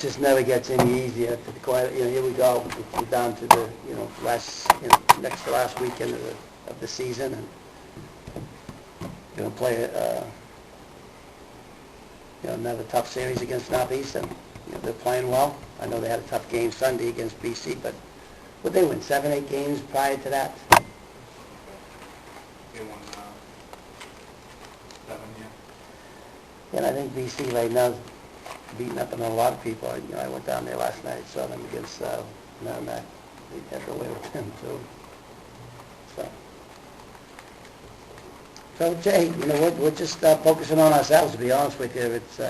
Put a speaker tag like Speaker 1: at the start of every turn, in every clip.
Speaker 1: just never gets any easier. Here we go. We're down to the next to last weekend of the season, and going to play another tough series against Northeastern. They're playing well. I know they had a tough game Sunday against BC, but would they win 7, 8 games prior to that?
Speaker 2: They won 7, yeah.
Speaker 1: And I think BC right now is beating up on a lot of people. I went down there last night, saw them against Merrimack. They had to away with them too. So Jay, we're just focusing on ourselves. To be honest with you, it's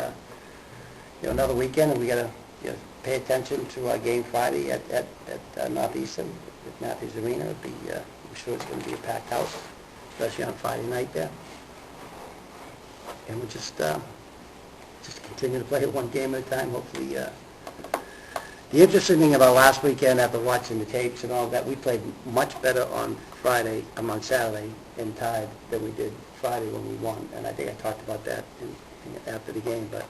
Speaker 1: another weekend, and we got to pay attention to our game Friday at Northeastern at Matthews Arena. I'm sure it's going to be a packed house, especially on Friday night there. And we'll just continue to play it one game at a time. Hopefully, the interesting thing about last weekend, after watching the tapes and all that, we played much better on Saturday and tied than we did Friday when we won. And I think I talked about that after the game, but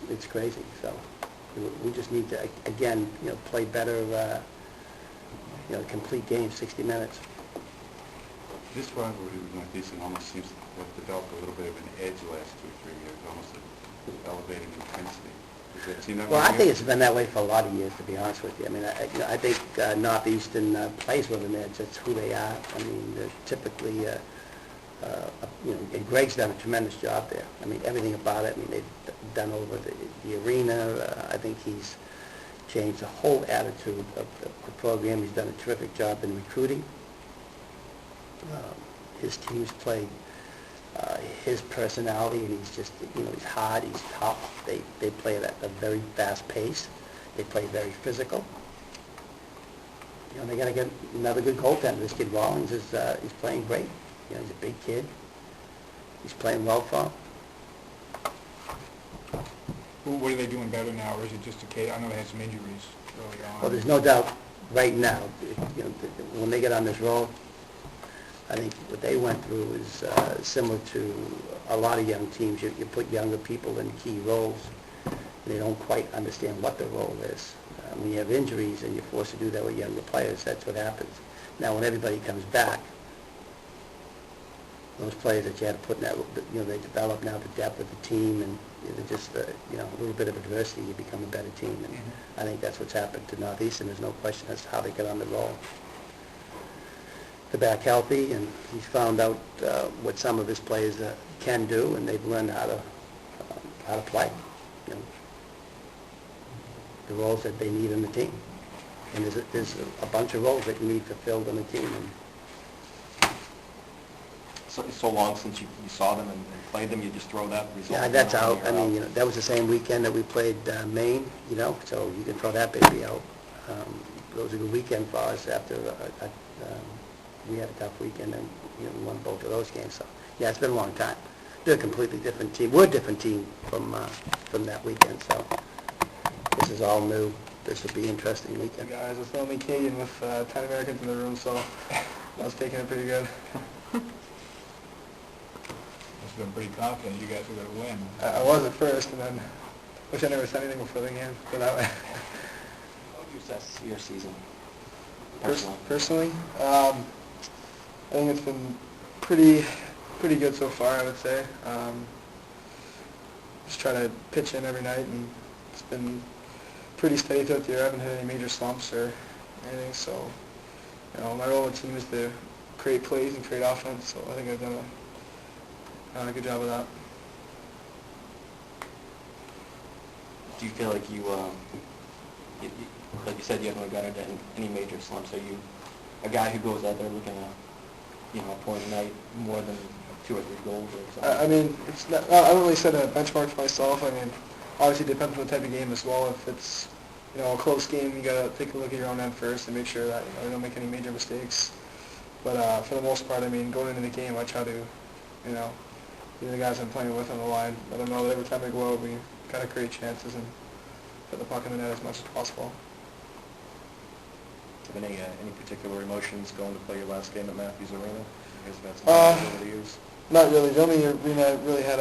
Speaker 1: it's crazy. So we just need to again, play better. Complete game, 60 minutes.
Speaker 2: This rivalry with Northeastern almost seems to have developed a little bit of an edge the last 2 or 3 years, almost an elevated intensity. Does that seem that way?
Speaker 1: Well, I think it's been that way for a lot of years, to be honest with you. I mean, I think Northeastern plays with an edge. That's who they are. I mean, they're typically, and Greg's done a tremendous job there. I mean, everything about it. I mean, they've done over the arena. I think he's changed the whole attitude of the program. He's done a terrific job in recruiting. His teams play his personality, and he's just, he's hard, he's tough. They play at a very fast pace. They play very physical. They got to get another good goaltender. This kid Rawlings is he's playing great. He's a big kid. He's playing well for him.
Speaker 3: What are they doing better now, or is it just a case? I know they had some injuries early on.
Speaker 1: Well, there's no doubt right now, when they get on this roll, I think what they went through is similar to a lot of young teams. You put younger people in key roles, and they don't quite understand what the role is. When you have injuries and you're forced to do that with younger players, that's what happens. Now, when everybody comes back, those players that you had to put in that, they develop now the depth of the team, and just a little bit of adversity, you become a better team. And I think that's what's happened to Northeastern. There's no question as to how they get on the roll. They're back healthy, and he's found out what some of his players can do, and they've learned how to play. The roles that they need in the team, and there's a bunch of roles that you need fulfilled on the team. And
Speaker 4: so long since you saw them and played them, you just throw that result.
Speaker 1: Yeah, that's out. I mean, that was the same weekend that we played Maine. So you can throw that baby out. It was a good weekend for us after. We had a tough weekend, and we won both of those games. So yeah, it's been a long time. They're a completely different team. We're a different team from that weekend. So this is all new. This will be an interesting weekend.
Speaker 5: Guys, it's only Canadian with 10 Americans in the room, so I was taking it pretty good.
Speaker 3: Must have been pretty confident you guys were going to win.
Speaker 5: I was at first, and then wish I never said anything before the game. But that way.
Speaker 4: How would you assess your season?
Speaker 5: Personally, I think it's been pretty good so far, I would say. Just try to pitch in every night, and it's been pretty steady throughout the year. I haven't had any major slumps or anything, so my role on the team is to create plays and create offense, so I think I've done a good job of that.
Speaker 4: Do you feel like you like you said, you haven't gotten into any major slumps? Are you a guy who goes out there looking at, a point a night more than 2 or 3 goals or something?
Speaker 5: I mean, it's not, I don't really set a benchmark for myself. I mean, obviously it depends on the type of game as well. If it's, a close game, you got to take a look at your own end first and make sure that, you don't make any major mistakes. But for the most part, I mean, going into the game, I try to, the guys I'm playing with on the line, let them know that every time we go out, we got to create chances and put the puck in the net as much as possible.
Speaker 4: Have any particular emotions going to play your last game at Matthews Arena? You guys have had some over the years.
Speaker 5: Not really. The only arena I really had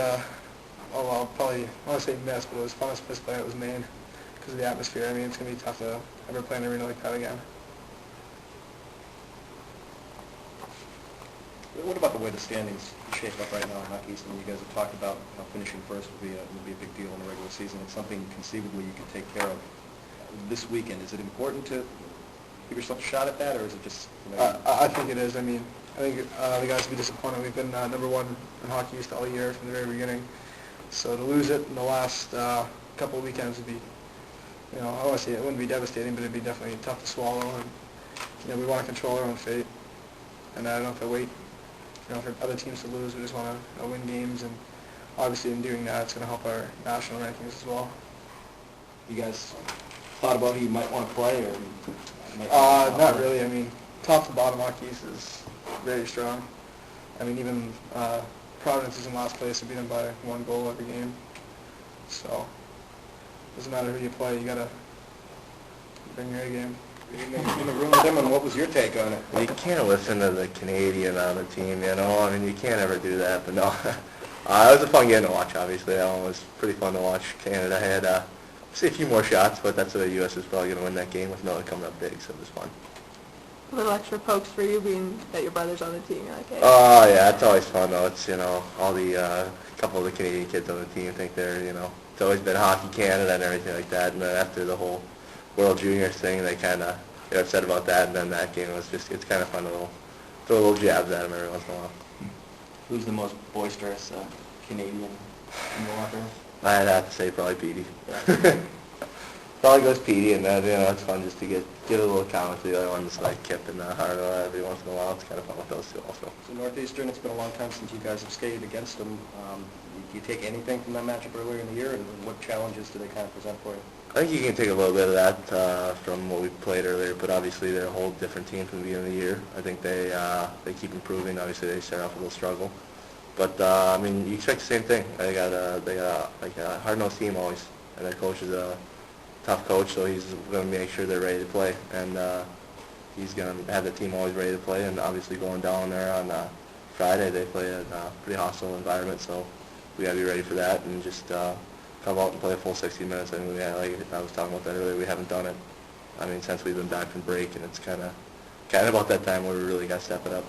Speaker 5: I'll probably, I want to say miss, but it was funnest miss play. It was Maine because of the atmosphere. I mean, it's going to be tough to ever play in an arena like that again.
Speaker 4: What about the way the standings shape up right now in Hockey East? I mean, you guys have talked about how finishing first would be a big deal in the regular season. It's something conceivably you can take care of this weekend. Is it important to give yourself a shot at that, or is it just, you know...
Speaker 5: I think it is. I mean, I think the guys would be disappointed. We've been number one in Hockey East all year from the very beginning. So to lose it in the last couple of weekends would be, you know, I want to say it wouldn't be devastating, but it'd be definitely tough to swallow. And, you know, we want to control our own fate. And I don't know if I wait, you know, for other teams to lose. We just want to win games. And obviously in doing that, it's going to help our national rankings as well.
Speaker 4: You guys thought about who you might want to play, or...
Speaker 5: Not really. I mean, top to bottom, Hockey East is very strong. I mean, even Providence is in last place. We beat them by 1 goal every game. So, doesn't matter who you play. You gotta bring your A game.
Speaker 4: In the room with them, and what was your take on it?
Speaker 6: You can't listen to the Canadian on the team, you know. I mean, you can't ever do that. But no, it was a fun game to watch. Obviously, that one was pretty fun to watch. Canada had see a few more shots, but that's the U.S. is probably going to win that game with Miller coming up big, so it was fun.
Speaker 7: A little extra pokes for you, being that your brother's on the team. You're like, hey.
Speaker 6: Oh, yeah, it's always fun, though. It's, you know, all the couple of the Canadian kids on the team think they're, you know, it's always been Hockey Canada and everything like that. And then after the whole World Juniors thing, they kind of get upset about that. And then that game was just, it's kind of fun to throw little jabs at them every once in a while.
Speaker 4: Who's the most boisterous Canadian in the locker room?
Speaker 6: I'd have to say probably Petey. Probably goes Petey, and you know, it's fun just to get a little comment to the other ones like Kip and Harlow every once in a while. It's kind of fun with those two also.
Speaker 4: So Northeastern, it's been a long time since you guys have skated against them. Do you take anything from that matchup earlier in the year, and what challenges do they kind of present for you?
Speaker 6: I think you can take a little bit of that from what we played earlier, but obviously they're a whole different team from the beginning of the year. I think they keep improving. Obviously they start off with a little struggle. But, I mean, you expect the same thing. They got like a hard-nosed team always, and their coach is a tough coach, so he's going to make sure they're ready to play. And he's going to have the team always ready to play. And obviously going down there on Friday, they play in a pretty hostile environment, so we got to be ready for that and just come out and play a full 60 minutes. I mean, like I was talking about that earlier, we haven't done it, I mean, since we've been back from break, and it's kind of about that time where we really got to step it up.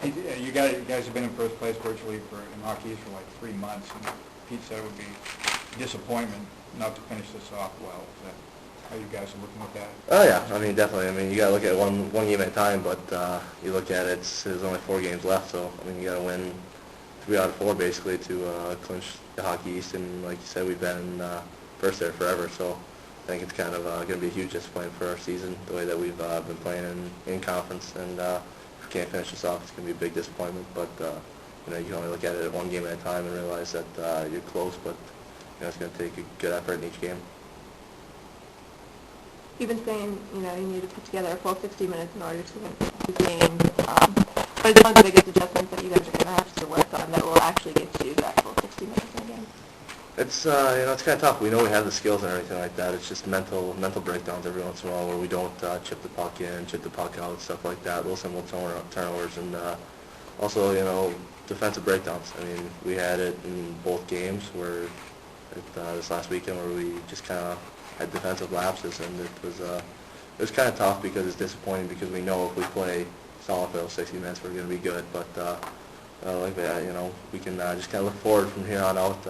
Speaker 3: You guys have been in first place virtually in Hockey East for like 3 months, and Pete said it would be a disappointment not to finish this off well. Is that how you guys are looking at that?
Speaker 6: Oh yeah, I mean definitely. I mean you got to look at one game at a time, but you look at it, there's only 4 games left, so I mean you got to win 3 out of 4 basically to clinch the Hockey East, and like you said, we've been first there forever, so I think it's kind of going to be a huge disappointment for our season, the way that we've been playing in conference, and if we can't finish this off, it's going to be a big disappointment. But you know, you can only look at it 1 game at a time and realize that you're close, but you know, it's going to take a good effort in each game.
Speaker 7: You've been saying, you know, you need to put together a full 60 minutes in order to win the game. But it's one of the biggest adjustments that you guys are going to have to work on that will actually get you that full 60 minutes in a game.
Speaker 6: It's you know, it's kind of tough. We know we have the skills and everything like that. It's just mental breakdowns every once in a while where we don't chip the puck in, chip the puck out, stuff like that. Little simple turnovers, and also, you know, defensive breakdowns. I mean, we had it in both games where this last weekend where we just kind of had defensive lapses, and it was kind of tough because it's disappointing because we know if we play solid for those 60 minutes we're going to be good. But like that, you know, we can just kind of look forward from here on out.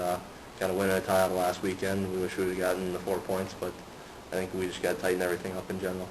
Speaker 6: Got a win and a tie out of last weekend. We wish we would have gotten the 4 points, but I think we just got to tighten everything up in general.